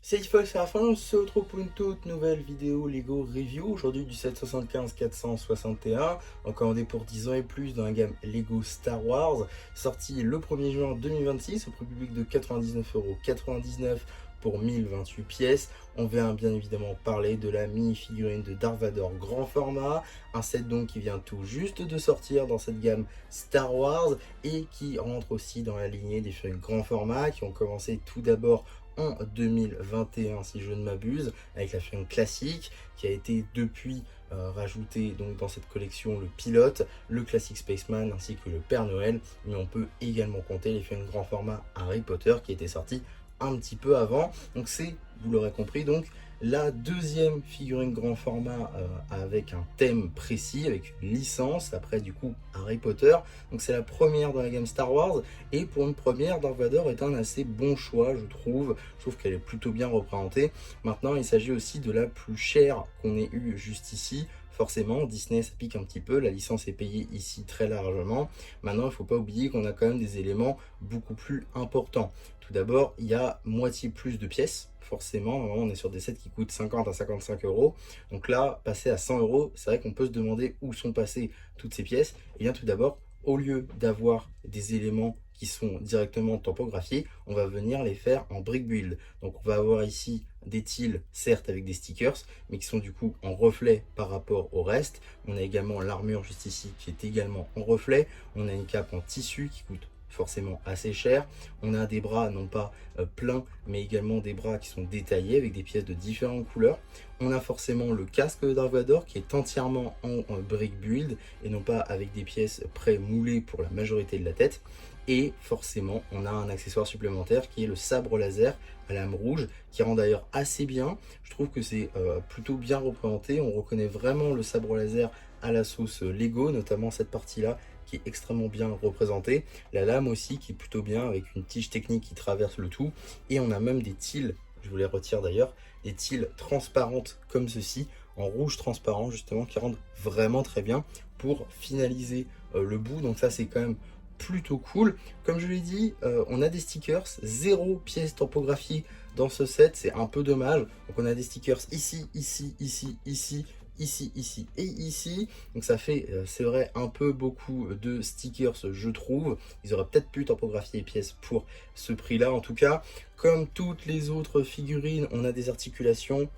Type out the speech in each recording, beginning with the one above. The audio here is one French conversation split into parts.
Salut folks, c'est la fin, on se retrouve pour une toute nouvelle vidéo Lego Review, aujourd'hui du 775-461, recommandé pour 10 ans et plus dans la gamme Lego Star Wars, sorti le 1er juin 2026 au prix public de 99,99€ pour 1028 pièces. On vient bien évidemment parler de la mini-figurine de Darth Vader grand format, un set donc qui vient tout juste de sortir dans cette gamme Star Wars et qui rentre aussi dans la lignée des figurines grand format qui ont commencé tout d'abord en 2021 si je ne m'abuse, avec la figurine classique qui a été depuis rajouté donc dans cette collection le pilote, le classique Spaceman ainsi que le Père Noël, mais on peut également compter les figurines grand format Harry Potter qui étaient sortis un petit peu avant. Donc c'est, vous l'aurez compris, donc la deuxième figurine grand format avec un thème précis, avec une licence, après du coup Harry Potter. Donc c'est la première dans la gamme Star Wars, et pour une première, Darth Vader est un assez bon choix, je trouve. Je trouve qu'elle est plutôt bien représentée. Maintenant, il s'agit aussi de la plus chère qu'on ait eue juste ici. Forcément, Disney, ça pique un petit peu, la licence est payée ici très largement. Maintenant, il ne faut pas oublier qu'on a quand même des éléments beaucoup plus importants. Tout d'abord, il y a moitié plus de pièces, forcément. Normalement, on est sur des sets qui coûtent 50 à 55€. Donc là, passer à 100€, c'est vrai qu'on peut se demander où sont passées toutes ces pièces. Et bien tout d'abord, au lieu d'avoir des éléments qui sont directement topographiés, on va venir les faire en brick build. Donc on va avoir ici des tiles, certes avec des stickers, mais qui sont du coup en reflet par rapport au reste. On a également l'armure juste ici qui est également en reflet. On a une cape en tissu qui coûte forcément assez cher. On a des bras non pas pleins, mais également des bras qui sont détaillés avec des pièces de différentes couleurs. On a forcément le casque de Darth Vader qui est entièrement en brick build et non pas avec des pièces pré-moulées pour la majorité de la tête. Et forcément, on a un accessoire supplémentaire qui est le sabre laser à lame rouge, qui rend d'ailleurs assez bien. Je trouve que c'est plutôt bien représenté. On reconnaît vraiment le sabre laser à la sauce Lego, notamment cette partie-là qui est extrêmement bien représentée. La lame aussi qui est plutôt bien avec une tige technique qui traverse le tout. Et on a même des tiles, je vous les retire d'ailleurs, des tiles transparentes comme ceci, en rouge transparent justement, qui rendent vraiment très bien pour finaliser le bout. Donc ça c'est quand même plutôt cool. Comme je l'ai dit, on a des stickers, 0 pièces topographiées dans ce set, c'est un peu dommage. Donc on a des stickers ici, ici, ici, ici, ici, ici et ici. Donc ça fait, c'est vrai, un peu beaucoup de stickers, je trouve. Ils auraient peut-être pu topographier les pièces pour ce prix-là. En tout cas, comme toutes les autres figurines, on a des articulations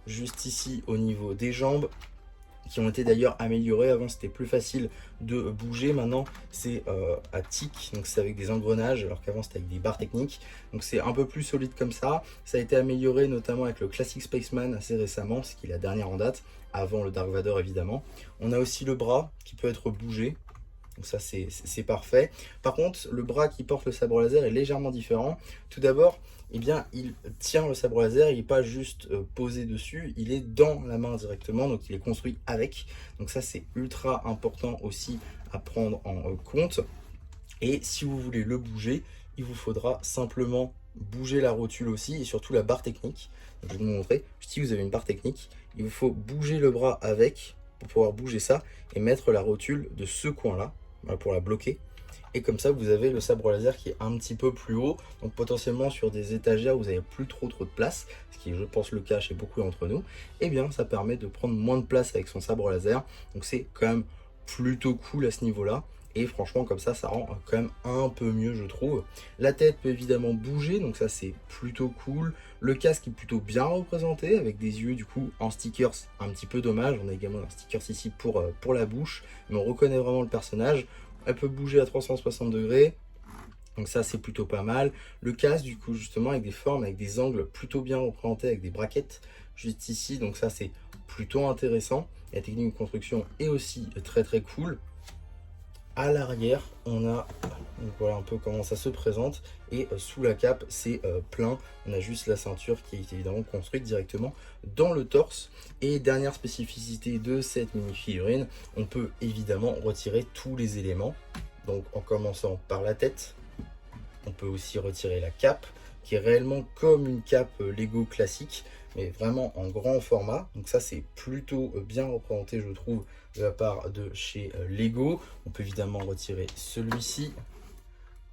juste ici au niveau des jambes, qui ont été d'ailleurs améliorées. Avant c'était plus facile de bouger, maintenant c'est à tic, donc c'est avec des engrenages, alors qu'avant c'était avec des barres techniques, donc c'est un peu plus solide comme ça. Ça a été amélioré notamment avec le Classic Spaceman assez récemment, ce qui est la dernière en date, avant le Dark Vader évidemment. On a aussi le bras qui peut être bougé, donc ça c'est parfait. Par contre, le bras qui porte le sabre laser est légèrement différent. Tout d'abord, eh bien, il tient le sabre laser, il n'est pas juste posé dessus, il est dans la main directement, donc il est construit avec. Donc ça c'est ultra important aussi à prendre en compte. Et si vous voulez le bouger, il vous faudra simplement bouger la rotule aussi et surtout la barre technique. Donc, je vais vous montrer, si vous avez une barre technique, il vous faut bouger le bras avec pour pouvoir bouger ça et mettre la rotule de ce coin-là pour la bloquer. Et comme ça, vous avez le sabre laser qui est un petit peu plus haut. Donc potentiellement sur des étagères, vous n'avez plus trop de place, ce qui est, je pense, le cas chez beaucoup d'entre nous. Et bien, ça permet de prendre moins de place avec son sabre laser. Donc c'est quand même plutôt cool à ce niveau-là. Et franchement, comme ça rend quand même un peu mieux, je trouve. La tête peut évidemment bouger, donc ça c'est plutôt cool. Le casque est plutôt bien représenté, avec des yeux du coup en stickers, un petit peu dommage. On a également un stickers ici pour la bouche, mais on reconnaît vraiment le personnage. Elle peut bouger à 360 degrés, donc ça c'est plutôt pas mal. Le casque du coup justement avec des formes, avec des angles plutôt bien représentés, avec des braquettes juste ici, donc ça c'est plutôt intéressant. La technique de construction est aussi très cool. À l'arrière, on a, donc voilà un peu comment ça se présente, et sous la cape c'est plein. On a juste la ceinture qui est évidemment construite directement dans le torse. Et dernière spécificité de cette mini figurine, on peut évidemment retirer tous les éléments, donc en commençant par la tête. On peut aussi retirer la cape qui est réellement comme une cape Lego classique, mais vraiment en grand format. Donc ça c'est plutôt bien représenté, je trouve, de la part de chez Lego. On peut évidemment retirer celui-ci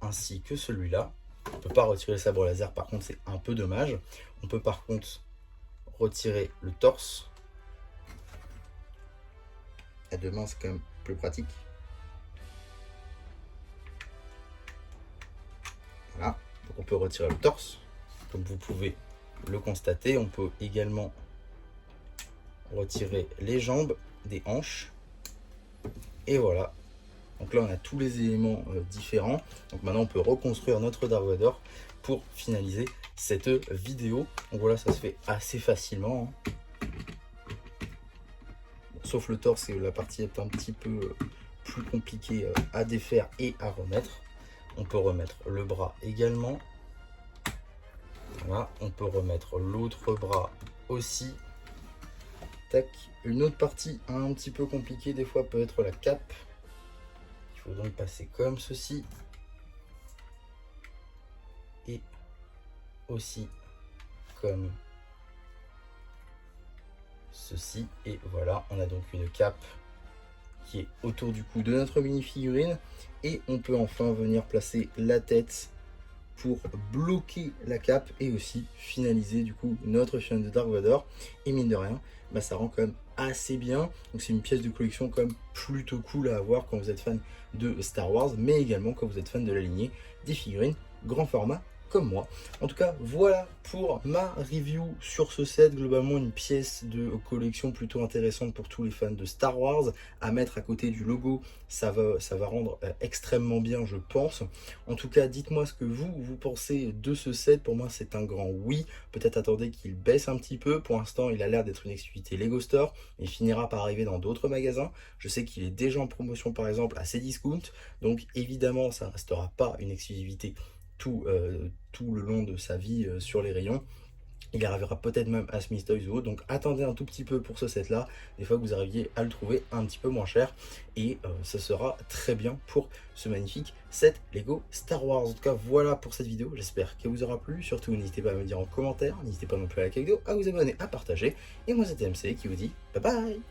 ainsi que celui-là. On ne peut pas retirer le sabre laser, par contre c'est un peu dommage. On peut par contre retirer le torse. À deux mains c'est quand même plus pratique. Voilà, donc on peut retirer le torse, comme vous pouvez le constater. On peut également retirer les jambes, des hanches. Et voilà. Donc là, on a tous les éléments différents. Donc maintenant, on peut reconstruire notre Dark Vador pour finaliser cette vidéo. Donc voilà, ça se fait assez facilement. Bon, sauf le torse, et la partie est un petit peu plus compliquée à défaire et à remettre. On peut remettre le bras également. Voilà, on peut remettre l'autre bras aussi. Tac. Une autre partie un petit peu compliquée des fois peut être la cape. Il faut donc passer comme ceci. Et aussi comme ceci. Et voilà, on a donc une cape qui est autour du cou de notre mini-figurine. Et on peut enfin venir placer la tête pour bloquer la cape et aussi finaliser du coup notre chaîne de Dark Vador. Et mine de rien, bah, ça rend quand même assez bien. Donc c'est une pièce de collection quand même plutôt cool à avoir quand vous êtes fan de Star Wars, mais également quand vous êtes fan de la lignée des figurines grand format comme moi. En tout cas, voilà pour ma review sur ce set. Globalement, une pièce de collection plutôt intéressante pour tous les fans de Star Wars. À mettre à côté du logo, ça va rendre extrêmement bien, je pense. En tout cas, dites-moi ce que vous pensez de ce set. Pour moi, c'est un grand oui. Peut-être attendez qu'il baisse un petit peu. Pour l'instant, il a l'air d'être une exclusivité Lego Store. Il finira par arriver dans d'autres magasins. Je sais qu'il est déjà en promotion, par exemple, à Cdiscount. Donc, évidemment, ça ne restera pas une exclusivité tout le long de sa vie sur les rayons. Il arrivera peut-être même à Smith Toys ou autre, donc attendez un tout petit peu pour ce set là, des fois que vous arriviez à le trouver un petit peu moins cher, et ça sera très bien pour ce magnifique set Lego Star Wars. En tout cas voilà pour cette vidéo, j'espère qu'elle vous aura plu. Surtout n'hésitez pas à me dire en commentaire, n'hésitez pas non plus à liker la vidéo, à vous abonner, à partager, et moi c'était MC qui vous dit bye bye.